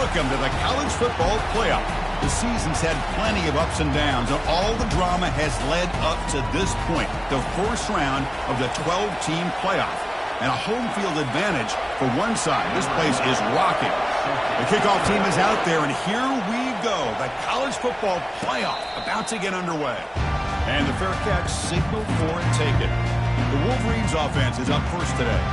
Welcome to the college football playoff. The season's had plenty of ups and downs, and all the drama has led up to this point, the first round of the 12-team playoff. And a home field advantage for one side. This place is rocking. The kickoff team is out there, and here we go. The college football playoff about to get underway. And the fair catch signal for it taken. The Wolverines offense is up first today.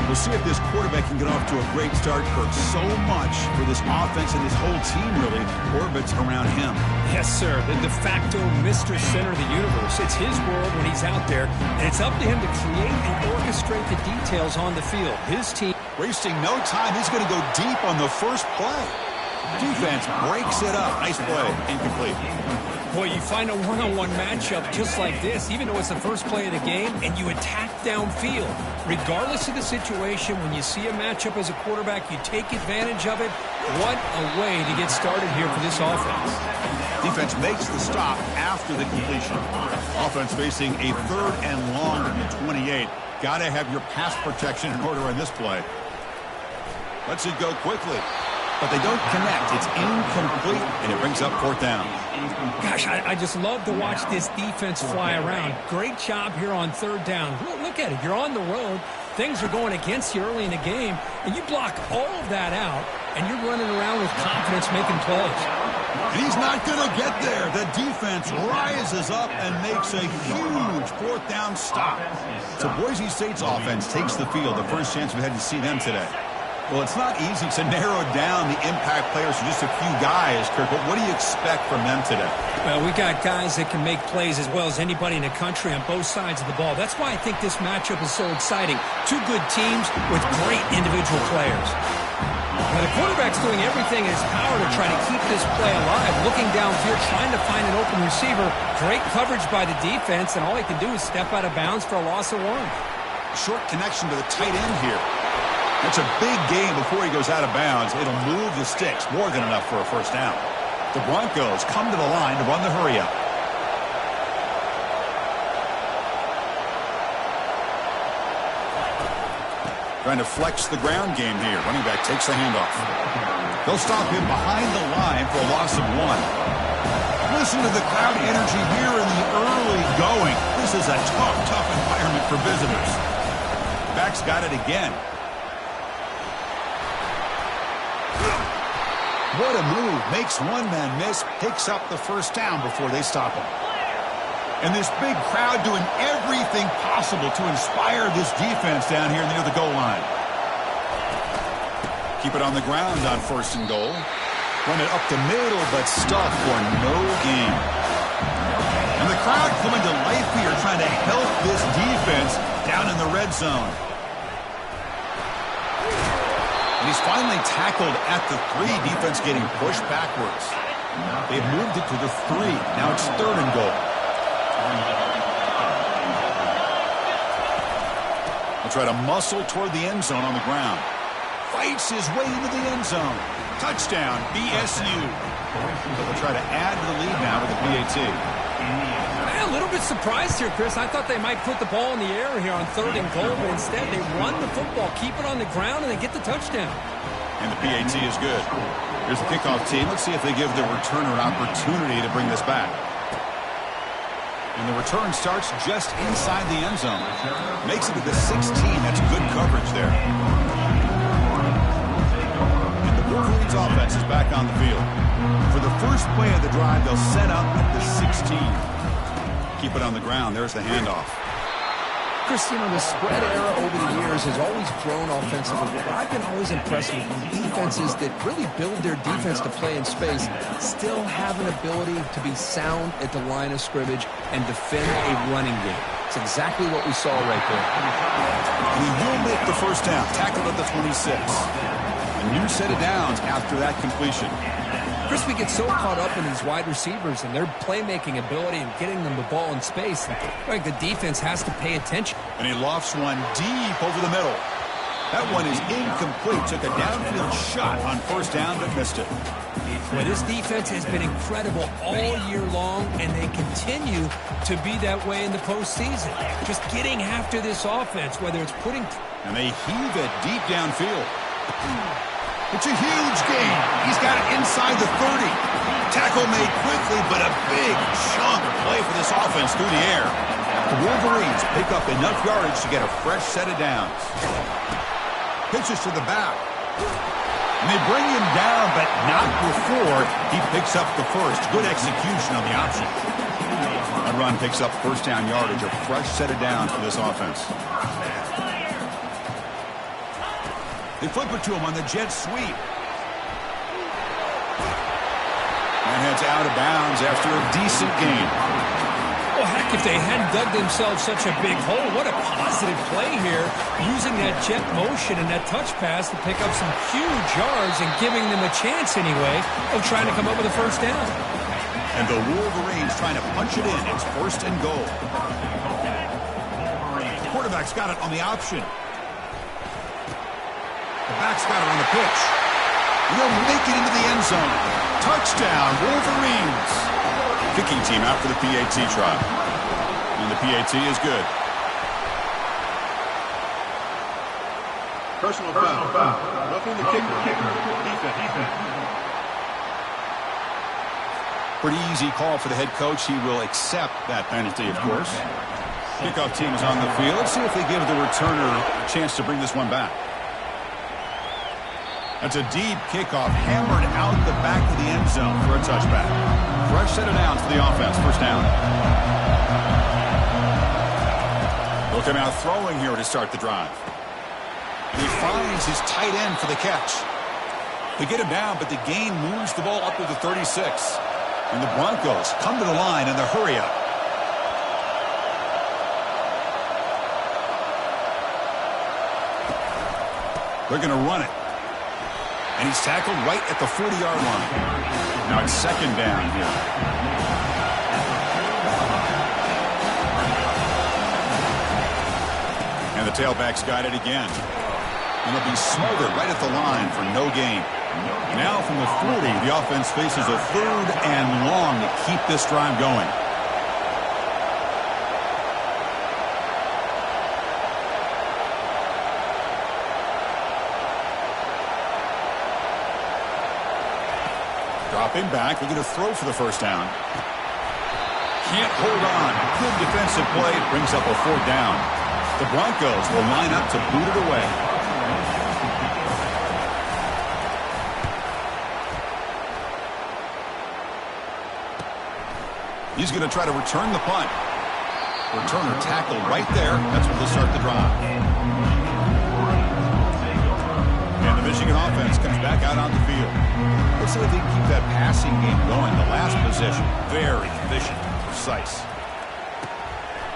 We'll see if this quarterback can get off to a great start. Kirk, so much for this offense and this whole team really orbits around him. Yes, sir. The de facto Mr. Center of the universe. It's his world when he's out there, and it's up to him to create and orchestrate the details on the field. His team wasting no time. He's going to go deep on the first play. Defense breaks it up. Nice play. Incomplete. Boy, you find a one-on-one matchup just like this, even though it's the first play of the game, and you attack downfield. Regardless of the situation, when you see a matchup as a quarterback, you take advantage of it. What a way to get started here for this offense. Defense makes the stop after the completion. Offense facing a 3rd and long at the 28. Got to have your pass protection in order on this play. Lets it go quickly. But they don't connect. It's incomplete, and it brings up 4th down. Gosh, I just love to watch this defense fly around. Great job here on 3rd down. Look at it. You're on the road. Things are going against you early in the game, and you block all of that out, and you're running around with confidence making plays. And he's not going to get there. The defense rises up and makes a huge 4th down stop. So Boise State's offense takes the field. The first chance we had to see them today. Well, it's not easy to narrow down the impact players to just a few guys, Kirk, but what do you expect from them today? Well, we got guys that can make plays as well as anybody in the country on both sides of the ball. That's why I think this matchup is so exciting. Two good teams with great individual players. Now, the quarterback's doing everything in his power to try to keep this play alive, looking downfield, trying to find an open receiver. Great coverage by the defense, and all he can do is step out of bounds for a loss of 1. Short connection to the tight end here. That's a big gain before he goes out of bounds. It'll move the sticks, more than enough for a 1st down. The Broncos come to the line to run the hurry-up. Trying to flex the ground game here. Running back takes the handoff. They'll stop him behind the line for a loss of 1. Listen to the crowd energy here in the early going. This is a tough environment for visitors. Back's got it again. What a move. Makes one man miss. Picks up the 1st down before they stop him. And this big crowd doing everything possible to inspire this defense down here near the goal line. Keep it on the ground on 1st and goal. Run it up the middle, but stuck for no gain. And the crowd coming to life here, trying to help this defense down in the red zone. And he's finally tackled at the 3. Defense getting pushed backwards. They've moved it to the 3. Now it's 3rd and goal. They'll try to muscle toward the end zone on the ground. Fights his way into the end zone. Touchdown, BSU. They'll try to add to the lead now with a PAT. A little bit surprised here, Chris. I thought they might put the ball in the air here on 3rd and goal, but instead they run the football, keep it on the ground, and they get the touchdown. And the PAT is good. Here's the kickoff team. Let's see if they give the returner an opportunity to bring this back. And the return starts just inside the end zone. Makes it to the 16. That's good coverage there. And the Wolverines offense is back on the field. For the first play of the drive, they'll set up at the 16. Keep it on the ground. There's the handoff. Chris, the spread era over the years has always grown offensively, but I've been always impressed with defenses that really build their defense to play in space, still have an ability to be sound at the line of scrimmage and defend a running game. It's exactly what we saw right there. And he will make the 1st down, tackled at the 26. A new set of downs after that completion. Chris, we get so caught up in these wide receivers and their playmaking ability and getting them the ball in space. Like the defense has to pay attention. And he lofts one deep over the middle. That one is incomplete. Took a downfield shot on 1st down, but missed it. Well, this defense has been incredible all year long, and they continue to be that way in the postseason. Just getting after this offense, whether it's putting... And they heave it deep downfield. It's a huge gain. He's got Tackle made quickly, but a big chunk of play for this offense through the air. The Wolverines pick up enough yardage to get a fresh set of downs. Pitches to the back. And they bring him down, but not before he picks up the first. Good execution on the option. That run picks up first down yardage, a fresh set of downs for this offense. They flip it to him on the jet sweep. And heads out of bounds after a decent gain. Well, heck, if they hadn't dug themselves such a big hole, what a positive play here, using that jet motion and that touch pass to pick up some huge yards and giving them a chance anyway of trying to come up with a first down. And the Wolverines trying to punch it in. It's first and goal. The quarterback's got it on the option. The back's got it on the pitch. They'll make it into the end zone. Touchdown, Wolverines. Kicking team out for the PAT try. And the PAT is good. Personal foul. Roughing the kicker. Defense. Pretty easy call for the head coach. He will accept that penalty, of course. Kickoff team is on the field. Let's see if they give the returner a chance to bring this one back. That's a deep kickoff, hammered out the back of the end zone for a touchback. Fresh set of downs for the offense, first down. They'll come out throwing here to start the drive. And he finds his tight end for the catch. They get him down, but the gain moves the ball up to the 36. And the Broncos come to the line in the hurry up. They're going to run it. And he's tackled right at the 40-yard line. Now it's second down here. And the tailback's got it again. And they'll be smothered right at the line for no gain. Now from the 40, the offense faces a third and long to keep this drive going. Dropping back, looking to throw for the first down. Can't hold on. Good defensive play, brings up a fourth down. The Broncos will line up to boot it away. He's going to try to return the punt. Returner tackled right there. That's where they'll start the drive. And the Michigan offense comes back out on the field. Let's see if they can keep that passing game going. The last possession, very efficient and precise.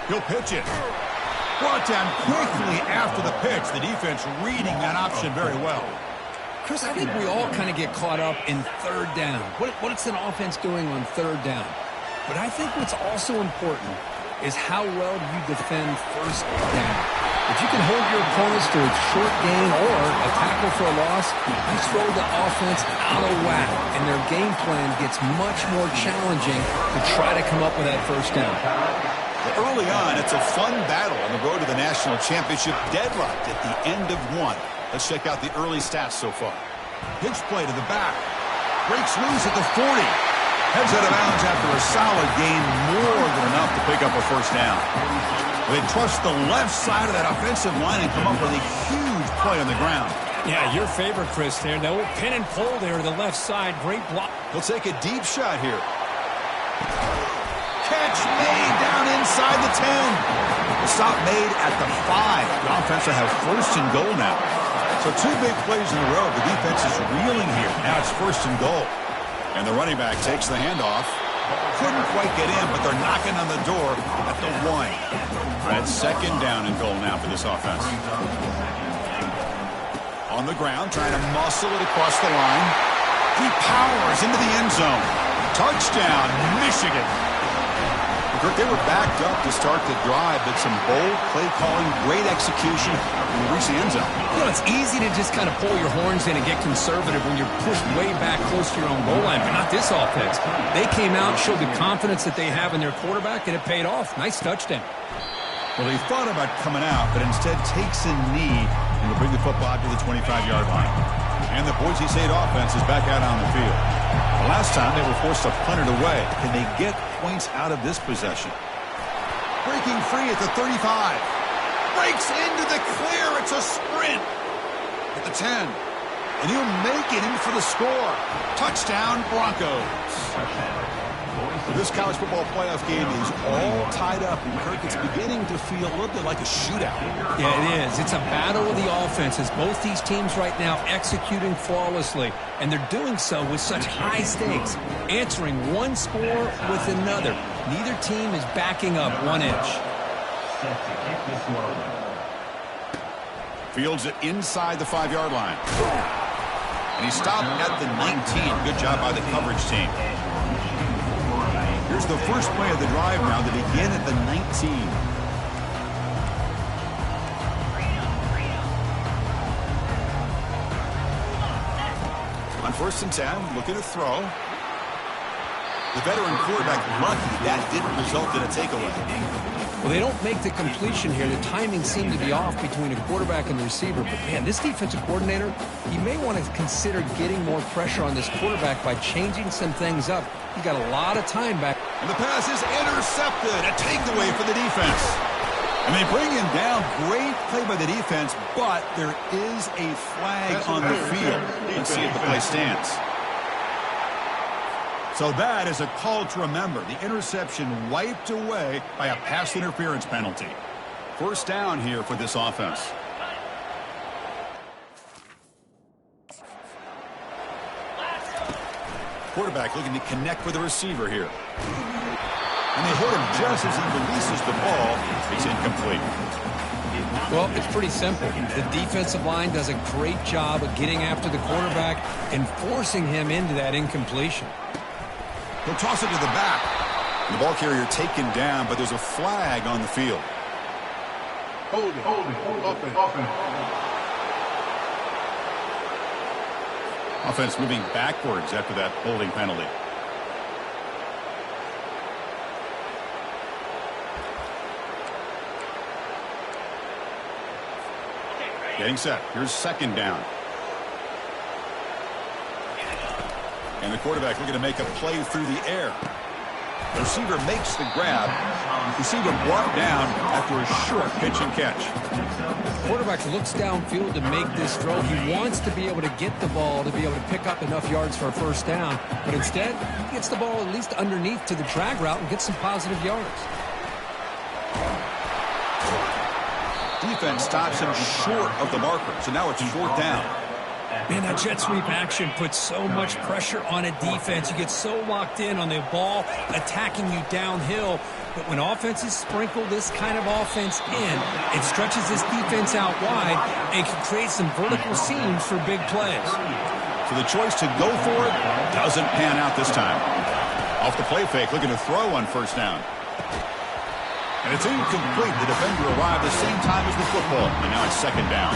He'll pitch it. Brought down quickly after the pitch. The defense reading that option very well. Chris, I think we all kind of get caught up in third down. What's an offense doing on third down? But I think what's also important is how well do you defend first down. If you can hold your opponents to a short gain or a tackle for a loss, you throw the offense out of whack, and their game plan gets much more challenging to try to come up with that first down. Well, early on, it's a fun battle on the road to the national championship, deadlocked at the end of one. Let's check out the early stats so far. Pitch play to the back. Breaks loose at the 40. Heads out of bounds after a solid gain, more than enough to pick up a first down. They trust the left side of that offensive line and come up with a huge play on the ground. Yeah, your favorite, Chris, there. That little pin and pull there to the left side. Great block. He'll take a deep shot here. Catch made down inside the 10. The stop made at the 5. The offense will have first and goal now. So two big plays in a row. The defense is reeling here. Now it's first and goal. And the running back takes the handoff. Couldn't quite get in, but they're knocking on the door at the 1. That's second down and goal now for this offense. On the ground, trying to muscle it across the line. He powers into the end zone. Touchdown, Michigan. They were backed up to start the drive, but some bold play calling, great execution, and they reach the end zone. You know, it's easy to just kind of pull your horns in and get conservative when you're pushed way back close to your own goal line, but not this offense. They came out, showed the confidence that they have in their quarterback, and it paid off. Nice touchdown. Well, they thought about coming out, but instead takes a knee and will bring the football to the 25-yard line. And the Boise State offense is back out on the field. The last time they were forced to punt it away. Can they get points out of this possession? Breaking free at the 35. Breaks into the clear. It's a sprint. At the 10. And he'll make it in for the score. Touchdown, Broncos. This college football playoff game is all tied up, and Kirk, it's beginning to feel a little bit like a shootout. Yeah, it is. It's a battle of the offenses. Both these teams right now executing flawlessly, and they're doing so with such high stakes, answering one score with another. Neither team is backing up 1 inch. Fields it inside the 5-yard line. And he stopped at the 19. Good job by the coverage team. Here's the first play of the drive now. They begin at the 19. On 1st and 10, looking to throw. The veteran quarterback lucky that didn't result in a takeaway. Well, they don't make the completion here. The timing seemed to be off between a quarterback and the receiver. But, man, this defensive coordinator, he may want to consider getting more pressure on this quarterback by changing some things up. He got a lot of time back. And the pass is intercepted. A takeaway for the defense. And they bring him down. Great play by the defense, but there is a flag on the field. Let's see if the play stands. So that is a call to remember. The interception wiped away by a pass interference penalty. 1st down here for this offense. Quarterback looking to connect with the receiver here. And they hit him just as he releases the ball. It's incomplete. Well, it's pretty simple. The defensive line does a great job of getting after the quarterback and forcing him into that incompletion. He'll toss it to the back. And the ball carrier taken down, but there's a flag on the field. Hold it. Offense moving backwards after that holding penalty. Getting set. Here's 2nd down. And the quarterback looking to make a play through the air. The receiver makes the grab. Receiver brought down after a short pitch and catch. Quarterback looks downfield to make this throw. He wants to be able to get the ball to be able to pick up enough yards for a 1st down. But instead, he gets the ball at least underneath to the drag route and gets some positive yards. Defense stops him short of the marker. So now it's 4th down. Man, that jet sweep action puts so much pressure on a defense. You get so locked in on the ball attacking you downhill. But when offenses sprinkle this kind of offense in, it stretches this defense out wide and can create some vertical seams for big plays. So the choice to go for it doesn't pan out this time. Off the play fake, looking to throw on 1st down. And it's incomplete. The defender arrived the same time as the football. And now it's 2nd down.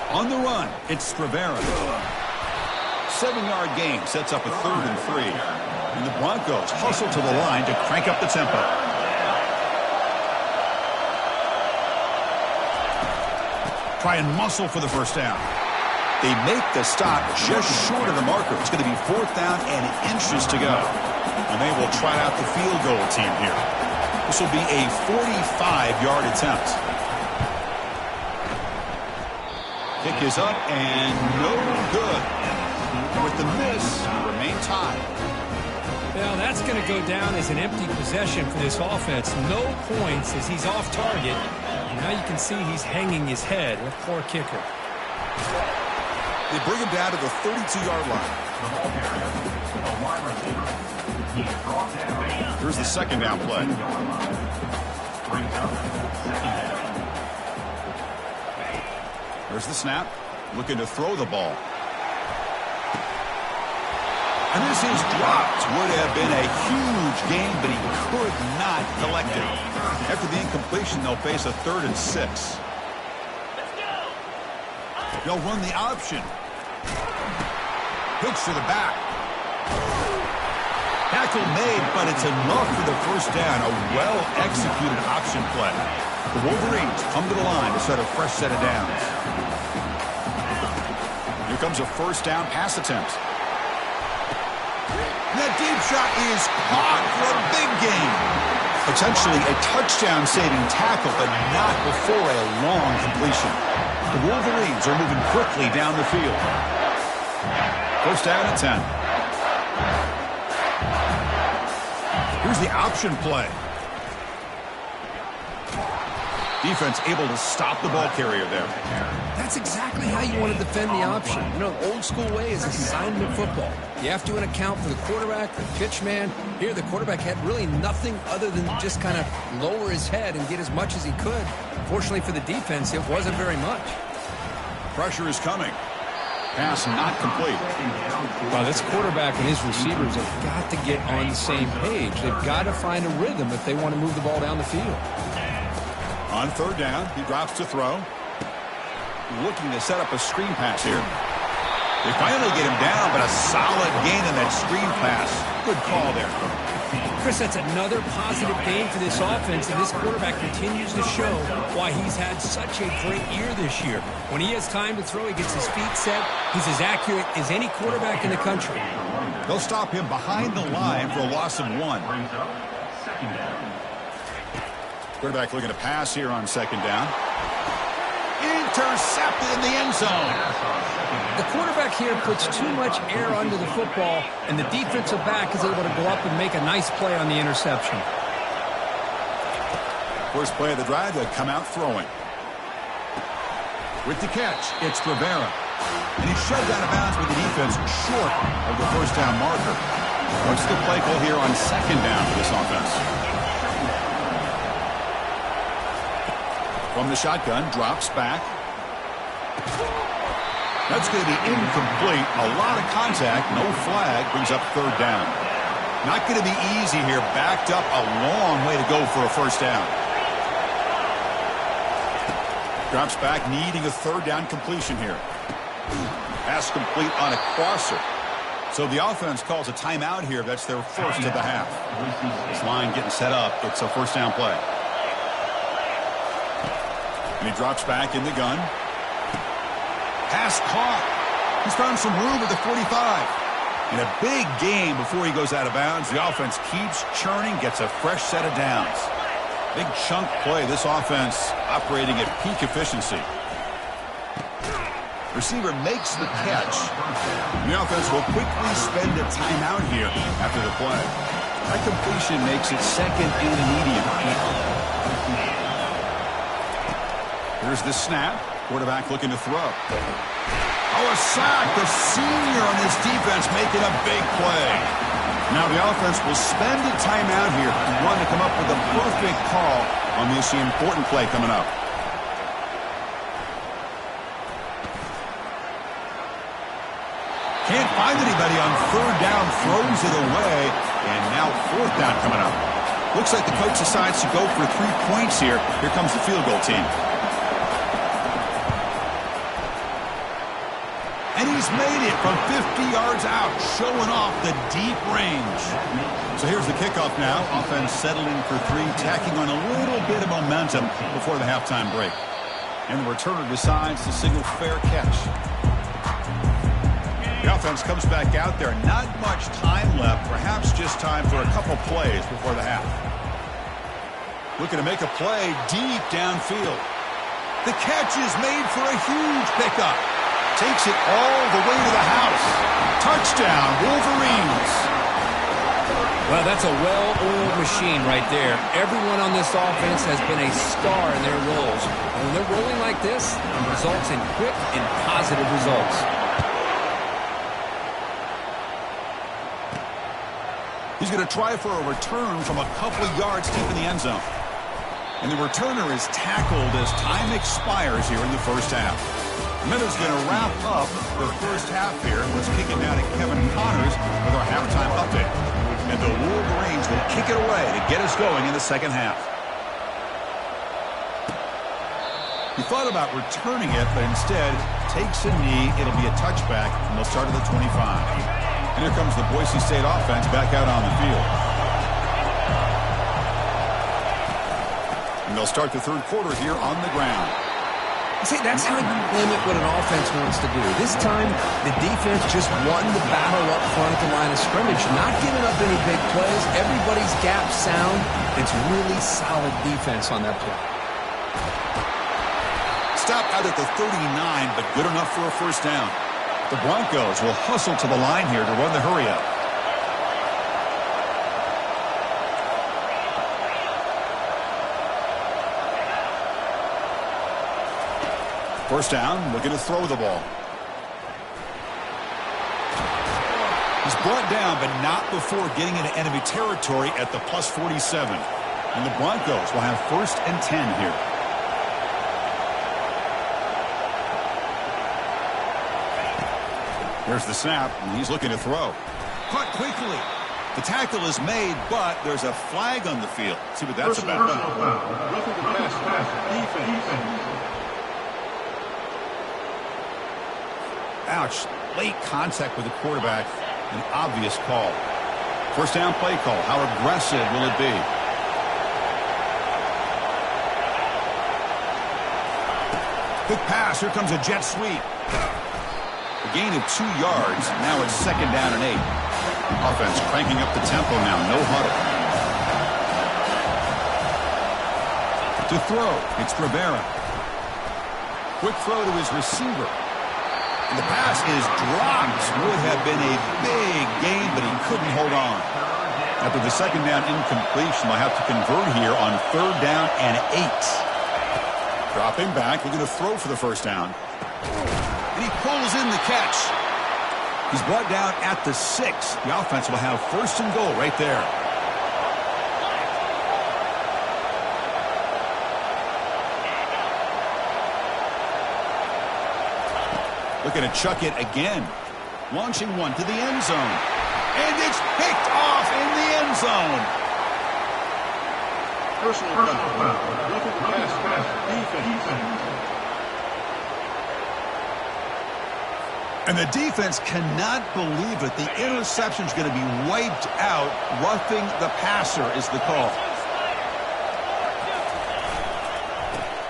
On the run, it's Rivera. 7-yard gain sets up a 3rd and 3. And the Broncos hustle to the line to crank up the tempo. Try and muscle for the 1st down. They make the stop just short of the marker. It's going to be 4th down and inches to go. And they will try out the field goal team here. This will be a 45-yard attempt. Kick is up and no good. And with the miss, remain tied. Well, that's going to go down as an empty possession for this offense. No points as he's off target. And now you can see he's hanging his head. A poor kicker. They bring him down to the 32-yard line. Here's the 2nd down play. There's the snap. Looking to throw the ball. And this is dropped. Would have been a huge gain, but he could not collect it. After the incompletion, they'll face a 3rd and 6. They'll run the option. Pitch to the back. Tackle made, but it's enough for the 1st down. A well-executed option play. The Wolverines come to the line to set a fresh set of downs. Here comes a first down pass attempt. That deep shot is caught for a big gain. Potentially a touchdown-saving tackle, but not before a long completion. The Wolverines are moving quickly down the field. First down at 10. Here's the option play. Defense able to stop the ball carrier there. That's exactly how you want to defend the option. You know, the old school way is assignment football. You have to account for the quarterback, the pitch man. Here, the quarterback had really nothing other than just kind of lower his head and get as much as he could. Fortunately for the defense, it wasn't very much. Pressure is coming. Pass not complete. Well, this quarterback and his receivers have got to get on the same page. They've got to find a rhythm if they want to move the ball down the field. On third down, he drops to throw. Looking to set up a screen pass here. They finally get him down, but a solid gain in that screen pass. Good call there. Chris, that's another positive gain for this offense, and this quarterback continues to show why he's had such a great year this year. When he has time to throw, he gets his feet set. He's as accurate as any quarterback in the country. They'll stop him behind the line for a loss of 1. Quarterback looking to pass here on second down. Intercepted in the end zone. The quarterback here puts too much air under the football, and the defensive back is able to go up and make a nice play on the interception. First play of the drive, they come out throwing. With the catch, it's Rivera. And he's shoved out of bounds with the defense short of the first down marker. What's the play call here on second down for this offense? From the shotgun, drops back. That's going to be incomplete. A lot of contact, no flag, brings up third down. Not going to be easy here. Backed up a long way to go for a first down. Drops back, needing a third down completion here. Pass complete on a crosser. So the offense calls a timeout here. That's their first of the half. This line getting set up. It's a first down play. And he drops back in the gun. Pass caught. He's found some room at the 45. And a big gain before he goes out of bounds. The offense keeps churning, gets a fresh set of downs. Big chunk play. This offense operating at peak efficiency. Receiver makes the catch. And the offense will quickly spend a timeout here after the play. That completion makes it second and a medium. Here's the snap. Quarterback looking to throw. Oh, a sack. The senior on this defense making a big play. Now the offense will spend a timeout here. Want to come up with a perfect call on this important play coming up. Can't find anybody on third down. Throws it away. And now fourth down coming up. Looks like the coach decides to go for 3 points here. Here comes the field goal team. And he's made it from 50 yards out, showing off the deep range. So here's the kickoff now. Offense settling for 3, tacking on a little bit of momentum before the halftime break. And the returner decides to signal fair catch. The offense comes back out there. Not much time left. Perhaps just time for a couple plays before the half. Looking to make a play deep downfield. The catch is made for a huge pickup. Takes it all the way to the house. Touchdown, Wolverines. Well, that's a well-oiled machine right there. Everyone on this offense has been a star in their roles. And when they're rolling like this, it results in quick and positive results. He's going to try for a return from a couple of yards deep in the end zone. And the returner is tackled as time expires here in the first half. Miller's going to wrap up the first half here. Let's kick it down to Kevin Connors with our halftime update. And the Wolverines will kick it away to get us going in the second half. He thought about returning it, but instead takes a knee. It'll be a touchback, and they'll start at the 25. And here comes the Boise State offense back out on the field. And they'll start the third quarter here on the ground. See, that's how you limit what an offense wants to do. This time, the defense just won the battle up front at the line of scrimmage, not giving up any big plays. Everybody's gap sound. It's really solid defense on that play. Stop out at the 39, but good enough for a first down. The Broncos will hustle to the line here to run the hurry-up. First down, looking to throw the ball. He's brought down, but not before getting into enemy territory at the plus 47. And the Broncos will have 1st and 10 here. Here's the snap, and he's looking to throw. Caught quickly. The tackle is made, but there's a flag on the field. See what that's about. Roughing the pass. Defense. Ouch. Late contact with the quarterback. An obvious call. First down play call. How aggressive will it be? Quick pass. Here comes a jet sweep. A gain of 2 yards. Now it's 2nd down and 8. Offense cranking up the tempo now. No huddle. To throw. It's Rivera. Quick throw to his receiver. And the pass is dropped. Would have been a big gain, but he couldn't hold on. After the 2nd down incompletion, they'll have to convert here on 3rd down and 8. Dropping back, looking to throw for the first down. And he pulls in the catch. He's brought down at the 6. The offense will have 1st and goal right there. Looking to chuck it again. Launching one to the end zone. And it's picked off in the end zone. Personal foul. Roughing the pass. Defense. And the defense cannot believe it. The interception's going to be wiped out. Roughing the passer is the call.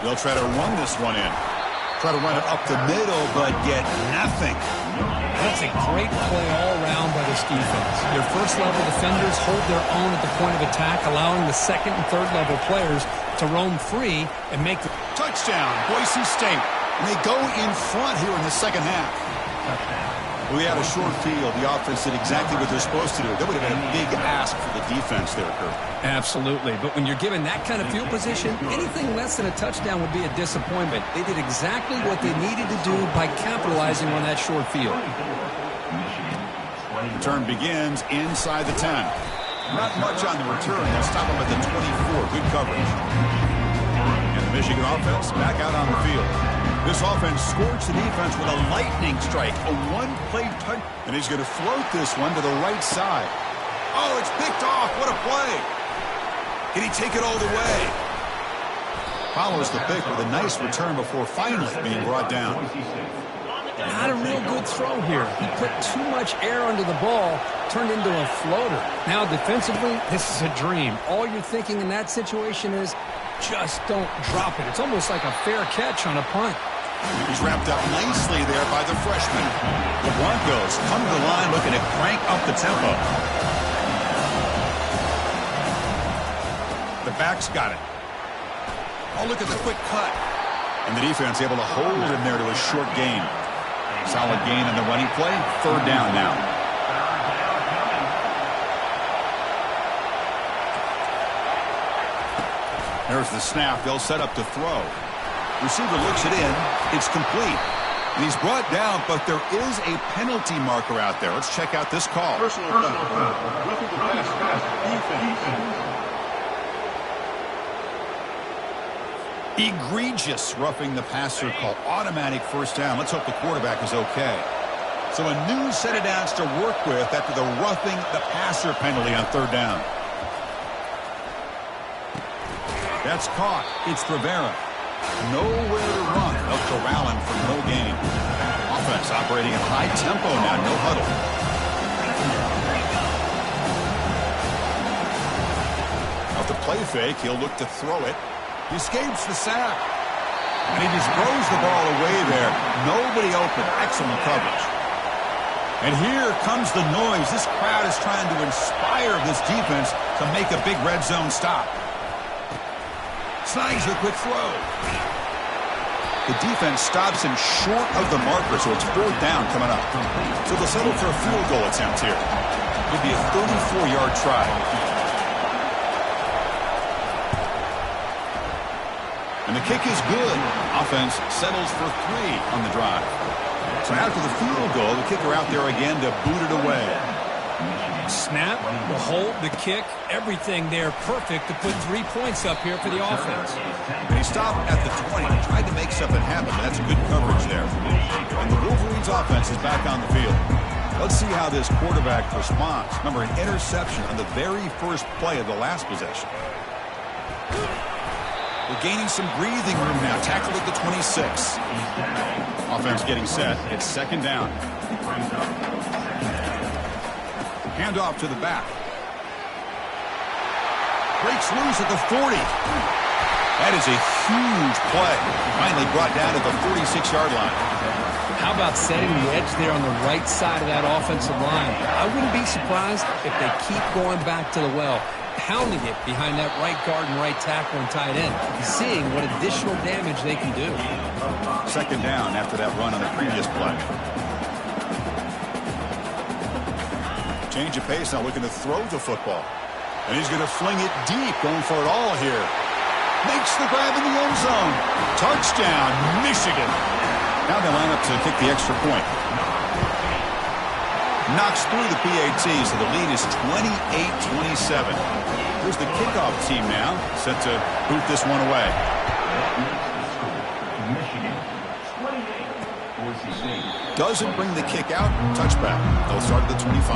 They'll try to run this one in. Try to run it up the middle, but get nothing. That's a great play all around by this defense. Their first-level defenders hold their own at the point of attack, allowing the 2nd and 3rd-level players to roam free and make the touchdown, Boise State. And they go in front here in the 2nd half. We had a short field. The offense did exactly what they're supposed to do. That would have been a big ask for the defense there, Kurt. Absolutely. But when you're given that kind of field position, anything less than a touchdown would be a disappointment. They did exactly what they needed to do by capitalizing on that short field. Return begins inside the 10. Not much on the return. They'll stop him at the 24. Good coverage. And the Michigan offense back out on the field. This offense scorched the defense with a lightning strike, a one-play touch. And he's going to float this one to the right side. Oh, it's picked off. What a play. Can he take it all the way? Follows the pick with a nice return before finally being brought down. Not a real good throw here. He put too much air under the ball, turned into a floater. Now defensively, this is a dream. All you're thinking in that situation is just don't drop it. It's almost like a fair catch on a punt. He's wrapped up nicely there by the freshman. The Broncos come to the line looking to crank up the tempo. The back's got it. Oh, look at the quick cut. And the defense able to hold him there to a short gain. Solid gain in the running play. 3rd down now. There's the snap. They'll set up to throw. Receiver looks it in. It's complete. And he's brought down, but there is a penalty marker out there. Let's check out this call. Personal foul. Roughing the pass. Defense. Egregious roughing the passer call. Automatic first down. Let's hope the quarterback is okay. So a new set of downs to work with after the roughing the passer penalty on 3rd down. That's caught. It's Rivera. Nowhere to run. They'll corral him for no gain. Offense operating at high tempo now. No huddle. Off the play fake, he'll look to throw it. He escapes the sack. And he just throws the ball away there. Nobody open. Excellent coverage. And here comes the noise. This crowd is trying to inspire this defense to make a big red zone stop. Snags a quick throw. The defense stops him short of the marker, so it's 4th down coming up. So they'll settle for a field goal attempt here. It'd be a 34-yard try. And the kick is good. Offense settles for 3 on the drive. So after the field goal, the kicker out there again to boot it away. Snap, the hold, the kick, everything there perfect to put 3 points up here for the offense. And he stopped at the 20, tried to make something happen, but that's good coverage there. And the Wolverines offense is back on the field. Let's see how this quarterback responds. Remember, an interception on the very first play of the last possession. We're gaining some breathing room now. Tackled at the 26. Offense getting set. It's 2nd down. Handoff to the back. Breaks loose at the 40. That is a huge play. Finally brought down at the 46-yard line. How about setting the edge there on the right side of that offensive line? I wouldn't be surprised if they keep going back to the well, pounding it behind that right guard and right tackle and tight end, seeing what additional damage they can do. 2nd down after that run on the previous play. Change of pace now, looking to throw the football. And he's going to fling it deep, going for it all here. Makes the grab in the end zone. Touchdown, Michigan. Now they line up to kick the extra point. Knocks through the PAT, so the lead is 28-27. Here's the kickoff team now, set to boot this one away. Doesn't bring the kick out. Touchback. They'll start at the 25.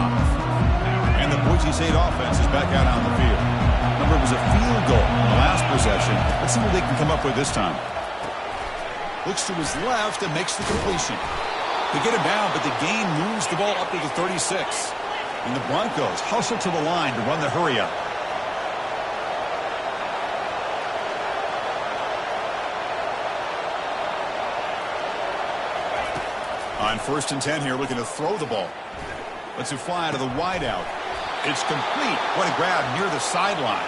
And the Boise State offense is back out on the field. Remember, it was a field goal in the last possession. Let's see what they can come up with this time. Looks to his left and makes the completion. They get him down, but the gain moves the ball up to the 36. And the Broncos hustle to the line to run the hurry-up. On 1st and 10 here, looking to throw the ball. Lets it fly out of the wideout. It's complete. What a grab near the sideline.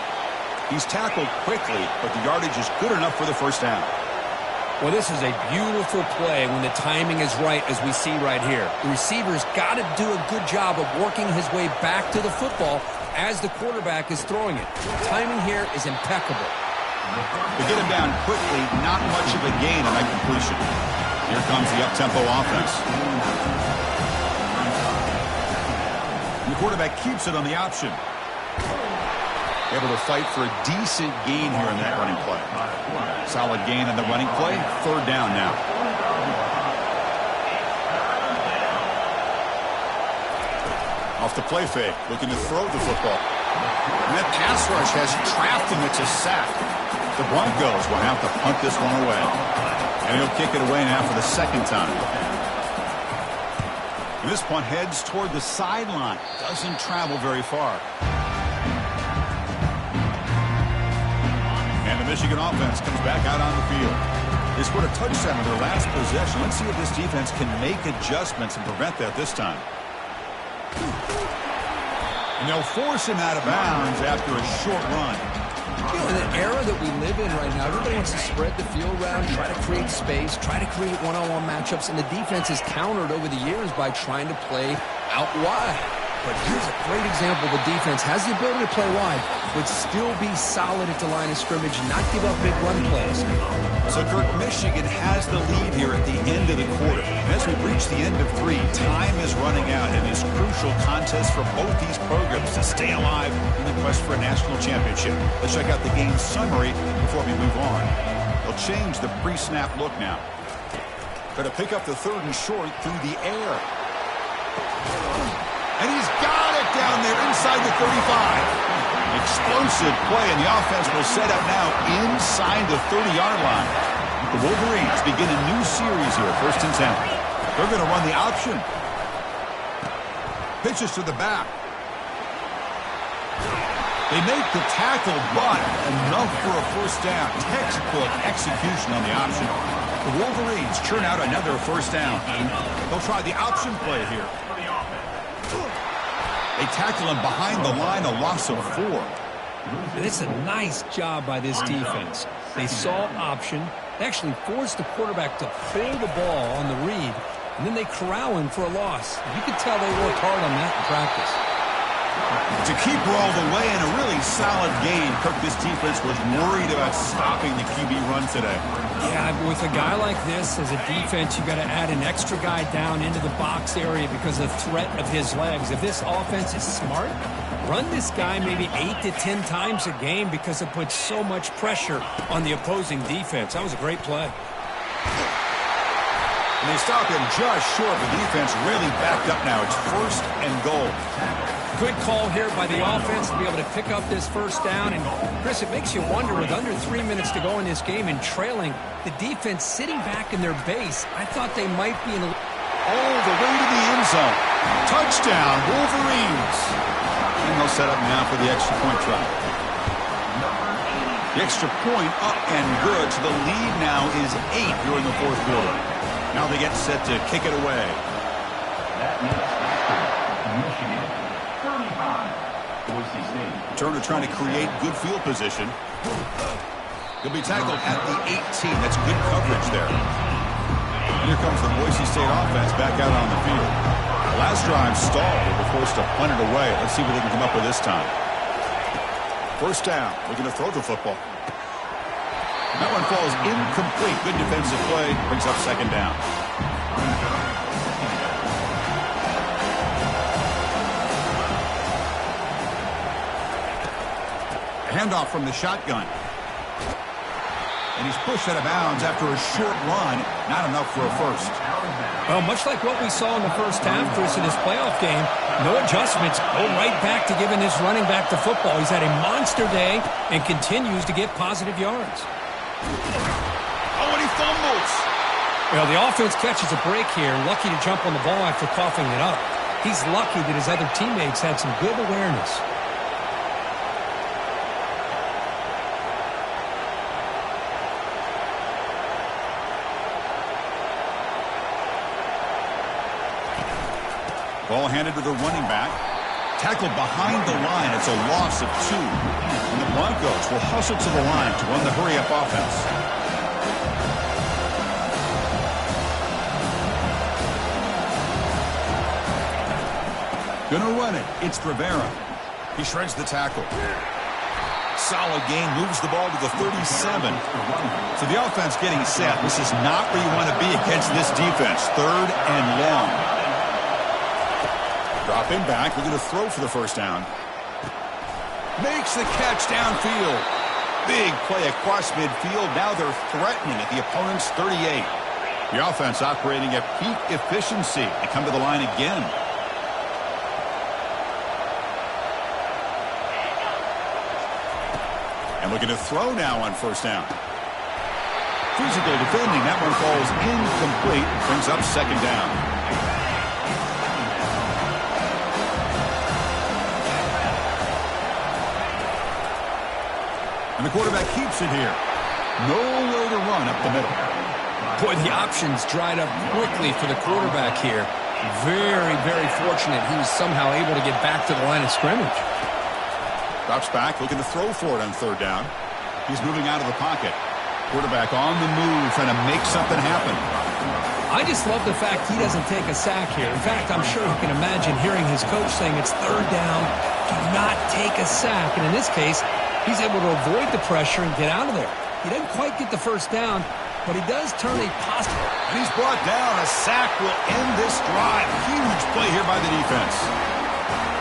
He's tackled quickly, but the yardage is good enough for the 1st down. Well, this is a beautiful play when the timing is right, as we see right here. The receiver's got to do a good job of working his way back to the football as the quarterback is throwing it. Timing here is impeccable. They get him down quickly, not much of a gain on that completion. Here comes the up-tempo offense. And the quarterback keeps it on the option. Able to fight for a decent gain here in that running play. Solid gain on the running play. 3rd down now. Off the play fake, looking to throw the football. And that pass rush has trapped him. It's a sack. The Broncos will have to punt this one away. And he'll kick it away now for the 2nd time. And this punt heads toward the sideline. Doesn't travel very far. And the Michigan offense comes back out on the field. They scored a touchdown in their last possession. Let's see if this defense can make adjustments and prevent that this time. And they'll force him out of bounds after a short run. You know, in the era that we live in right now, everybody wants to spread the field around, try to create space, try to create one-on-one matchups, and the defense has countered over the years by trying to play out wide. But here's a great example. The defense has the ability to play wide, but still be solid at the line of scrimmage and not give up big run plays. So, Kirk, Michigan has the lead here at the end of the quarter. And as we reach the end of 3, time is running out in this crucial contest for both these programs to stay alive in the quest for a national championship. Let's check out the game summary before we move on. They'll change the pre-snap look now. Going to pick up the 3rd and short through the air. And he's got it down there inside the 35. Explosive play, and the offense will set up now inside the 30-yard line. The Wolverines begin a new series here, 1st and 10. They're going to run the option. Pitches to the back. They make the tackle, but enough for a first down. Textbook execution on the option. The Wolverines churn out another first down. They'll try the option play here. They tackle him behind the line, a loss of 4. And it's a nice job by this defense. They saw option, they actually forced the quarterback to pull the ball on the read, and then they corral him for a loss. You can tell they worked hard on that in practice. To keep her all the way in a really solid game, Kirk, this defense was worried about stopping the QB run today. Yeah, with a guy like this, as a defense, you got to add an extra guy down into the box area because of the threat of his legs. If this offense is smart, run this guy maybe 8 to 10 times a game because it puts so much pressure on the opposing defense. That was a great play. And they stop him just short. The defense really backed up now. It's 1st and goal. Good call here by the offense to be able to pick up this first down. And, Chris, it makes you wonder, with under 3 minutes to go in this game and trailing, the defense sitting back in their base, I thought they might be in a... All the way to the end zone. Touchdown, Wolverines. And they'll set up now for the extra point try. The extra point up and good. So the lead now is 8 here in the 4th quarter. Now they get set to kick it away. Turner trying to create good field position. He'll be tackled at the 18. That's good coverage there. And here comes the Boise State offense back out on the field. The last drive stalled. They were forced to punt it away. Let's see what they can come up with this time. First down. Looking to throw the football. That one falls incomplete. Good defensive play. Brings up 2nd down. Handoff from the shotgun. And he's pushed out of bounds after a short run. Not enough for a first. Well, much like what we saw in the first half, Chris, in this playoff game, no adjustments. Go right back to giving his running back the football. He's had a monster day and continues to get positive yards. Oh, and he fumbles. Well, the offense catches a break here. Lucky to jump on the ball after coughing it up. He's lucky that his other teammates had some good awareness. Ball handed to the running back. Tackled behind the line. It's a loss of 2. And the Broncos will hustle to the line to run the hurry-up offense. Gonna run it. It's Rivera. He shreds the tackle. Solid gain. Moves the ball to the 37. So the offense getting set. This is not where you want to be against this defense. 3rd and long. Dropping back, we're going to throw for the first down. Makes the catch downfield. Big play across midfield. Now they're threatening at the opponent's 38. The offense operating at peak efficiency. They come to the line again. And looking to throw now on first down. Physical defending. That one falls incomplete. Brings up 2nd down. And the quarterback keeps it here. Nowhere to run up the middle. Boy, the options dried up quickly for the quarterback here. Very, very fortunate he was somehow able to get back to the line of scrimmage. Drops back, looking to throw for it on 3rd down. He's moving out of the pocket. Quarterback on the move, trying to make something happen. I just love the fact he doesn't take a sack here. In fact, I'm sure he can imagine hearing his coach saying it's 3rd down. Do not take a sack. And in this case, he's able to avoid the pressure and get out of there. He doesn't quite get the first down, but he does turn a possible. And he's brought down. A sack will end this drive. Huge play here by the defense.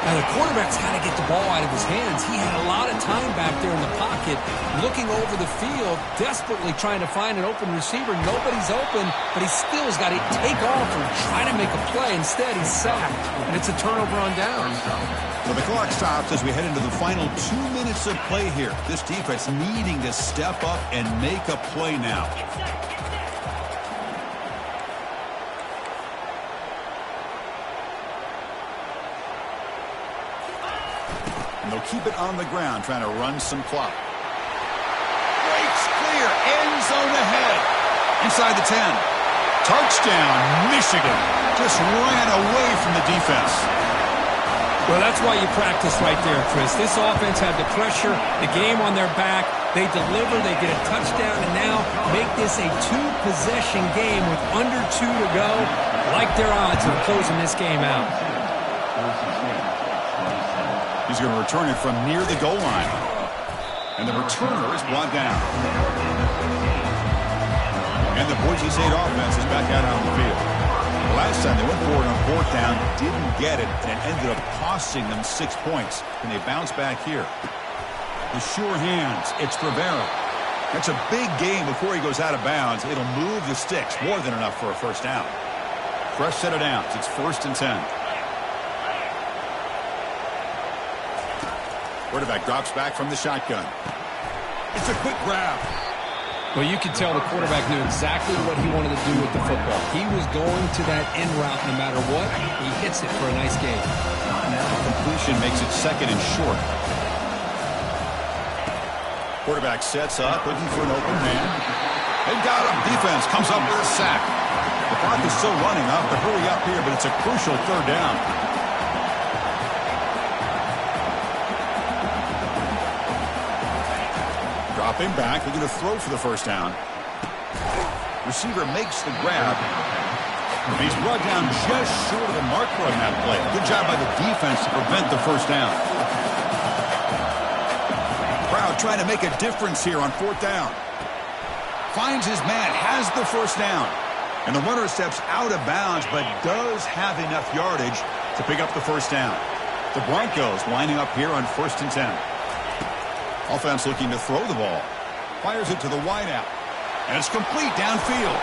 Now, the quarterback's got to get the ball out of his hands. He had a lot of time back there in the pocket, looking over the field, desperately trying to find an open receiver. Nobody's open, but he still has got to take off and try to make a play. Instead, he's sacked, and it's a turnover on downs. So the clock stops as we head into the final 2 minutes of play here. This defense needing to step up and make a play now. they'll keep it on the ground, trying to run some clock. Breaks clear. End zone ahead. Inside the 10. Touchdown, Michigan. Just ran away from the defense. Well, that's why you practice right there, Chris. This offense had the pressure, the game on their back. They deliver, they get a touchdown, and now make this a two-possession game with under 2 to go. Like their odds of closing this game out. He's going to return it from near the goal line. And the returner is brought down. And the Boise State offense is back out on the field. Last time they went for it on 4th down, didn't get it, and it ended up costing them 6 points. And they bounce back here. The sure hands, it's Rivera. That's a big game before he goes out of bounds. It'll move the sticks, more than enough for a first down. Fresh set of downs. It's 1st and 10. Quarterback drops back from the shotgun. It's a quick grab. Well, you could tell the quarterback knew exactly what he wanted to do with the football. He was going to that end route no matter what. He hits it for a nice gain. Now completion makes it 2nd and short. Quarterback sets up, looking for an open man. They got him. Defense comes up with a sack. The clock is still running. Up to hurry up here, but it's a crucial 3rd down. Dropping back, looking to throw for the first down. Receiver makes the grab. He's brought down just short of the marker on that play. Good job by the defense to prevent the first down. Crowd trying to make a difference here on 4th down. Finds his man, has the first down. And the runner steps out of bounds, but does have enough yardage to pick up the first down. The Broncos lining up here on 1st and 10. Offense looking to throw the ball. Fires it to the wideout. And it's complete downfield.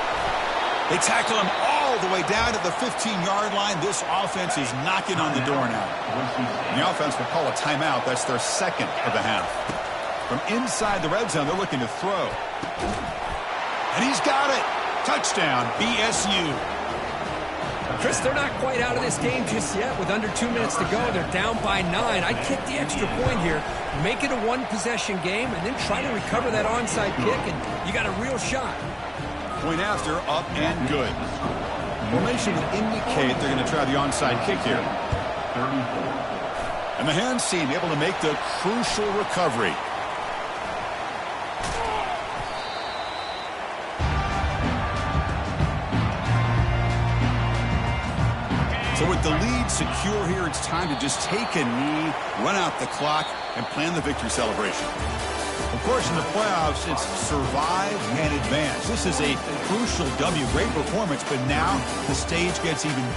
They tackle him all the way down to the 15-yard line. This offense is knocking on the door now. And the offense will call a timeout. That's their 2nd of the half. From inside the red zone, they're looking to throw. And he's got it. Touchdown, BSU. Chris, they're not quite out of this game just yet. With under 2 minutes to go, they're down by 9. I'd kick the extra point here, make it a one-possession game, and then try to recover that onside kick, and you got a real shot. Point after, up and good. Formation would indicate they're going to try the onside kick here. And the hands team able to make the crucial recovery. So with the lead secure here, it's time to just take a knee, run out the clock, and plan the victory celebration. Of course, in the playoffs, it's survive and advance. This is a crucial W. Great performance, but now the stage gets even bigger.